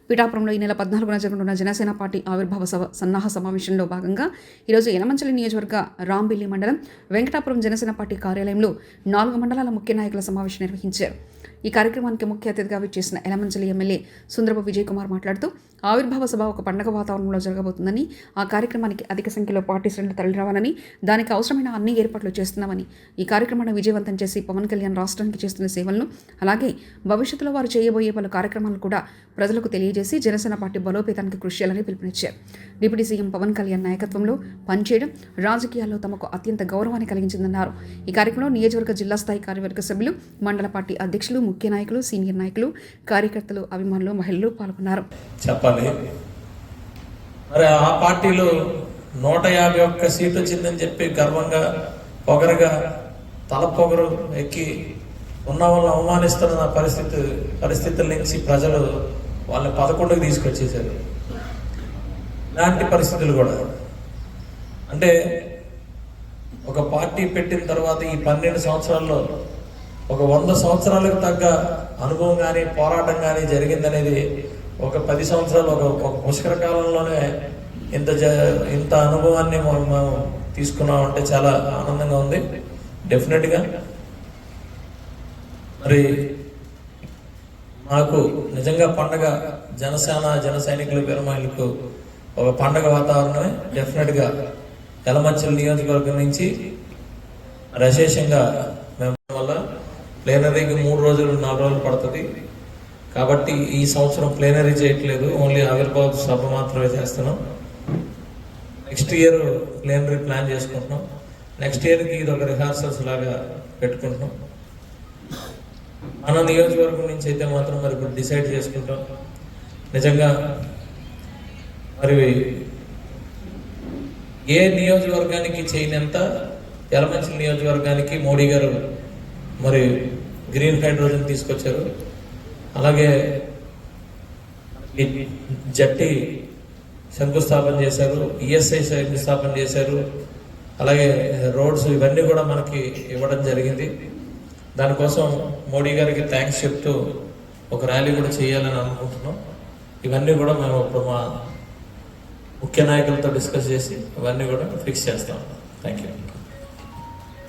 పిఠాపురంలో ఈ నెల 14న జరగనున్న జనసేన పార్టీ ఆవిర్భావ సన్నాహ సమావేశంలో భాగంగా ఈరోజు యలమంచిలి నియోజకవర్గ రాంబిల్లి మండలం వెంకటాపురం జనసేన పార్టీ కార్యాలయంలో 4 మండలాల ముఖ్య నాయకుల సమావేశం నిర్వహించారు. ఈ కార్యక్రమానికి ముఖ్య అతిథిగా విచ్చేసిన యలమంచిలి ఎమ్మెల్యే సుందరపు విజయ్ కుమార్ మాట్లాడుతూ ఆవిర్భావ సభ ఒక పండగ వాతావరణంలో జరగబోతుందని, ఆ కార్యక్రమానికి అధిక సంఖ్యలో పార్టీ శ్రేణులు తరలిరావాలని, దానికి అవసరమైన అన్ని ఏర్పాట్లు చేస్తున్నామని, ఈ కార్యక్రమాన్ని విజయవంతం చేసి పవన్ కళ్యాణ్ రాష్ట్రానికి చేస్తున్న సేవలను, అలాగే భవిష్యత్తులో వారు చేయబోయే పలు కార్యక్రమాలను కూడా ప్రజలకు తెలియజేసి జనసేన పార్టీ బలోపేతానికి కృషి చేయాలని పిలుపునిచ్చారు. డిప్యూటీ సీఎం పవన్ కళ్యాణ్ నాయకత్వంలో పనిచేయడం రాజకీయాల్లో తమకు అత్యంత గౌరవాన్ని కలిగించిందన్నారు. ఈ కార్యక్రమంలో నియోజకవర్గ జిల్లా స్థాయి కార్యవర్గ సభ్యులు, మండల పార్టీ అధ్యక్షులు, ముఖ్య నాయకులు, సీనియర్ నాయకులు, కార్యకర్తలు, అభిమానులు, మహిళలు పాల్గొన్నారు. చెప్పాలి మరి ఆ పార్టీలో 151 సీట్లు వచ్చిందని చెప్పి గర్వంగా పొగరగా తల పొగరు ఎక్కి ఉన్న వాళ్ళని అవమానిస్తున్న పరిస్థితుల నుంచి ప్రజలు వాళ్ళని 11కి తీసుకొచ్చేసారు. ఇలాంటి పరిస్థితులు కూడా అంటే ఒక పార్టీ పెట్టిన తర్వాత ఈ 12 సంవత్సరాల్లో ఒక 100 సంవత్సరాలకు తగ్గ అనుభవం కానీ పోరాటం కానీ జరిగిందనేది ఒక 10 సంవత్సరాలు ఒక పుష్కర కాలంలోనే ఇంత అనుభవాన్ని మనం తీసుకున్నామంటే చాలా ఆనందంగా ఉంది. డెఫినెట్గా మరి మాకు నిజంగా పండగ జన సైనికులు, వీరమహిళలకు ఒక పండగ వాతావరణమే. డెఫినెట్గా యలమంచిలి నియోజకవర్గం నుంచి విశేషంగా మేము వల్ల ప్లేనరీకి 3 రోజులు 4 రోజులు పడుతుంది. కాబట్టి ఈ సంవత్సరం ప్లేనరీ చేయట్లేదు, ఓన్లీ ఆవిర్భావ సభ మాత్రమే చేస్తున్నాం. నెక్స్ట్ ఇయర్ ప్లేనరీ ప్లాన్ చేసుకుంటున్నాం. నెక్స్ట్ ఇయర్కి ఇది ఒక రిహార్సల్స్ లాగా పెట్టుకుంటున్నాం. మన నియోజకవర్గం నుంచి అయితే మాత్రం మరి ఇప్పుడు డిసైడ్ చేసుకుంటాం. నిజంగా మరి ఏ నియోజకవర్గానికి చేయనంత యలమంచిలి నియోజకవర్గానికి మోడీ గారు మరి గ్రీన్ హైడ్రోజన్ తీసుకొచ్చారు. అలాగే జట్టి శంకుస్థాపన చేశారు, ఈఎస్ఐ శంకుస్థాపన చేశారు. అలాగే రోడ్స్ ఇవన్నీ కూడా మనకి ఇవ్వడం జరిగింది. దానికోసం మోడీ గారికి థ్యాంక్స్ చెప్తూ ఒక ర్యాలీ కూడా చేయాలని అనుకుంటున్నాం. ఇవన్నీ కూడా మేము ఇప్పుడు మా ముఖ్య నాయకులతో డిస్కస్ చేసి ఇవన్నీ కూడా ఫిక్స్ చేస్తాం. Thank you.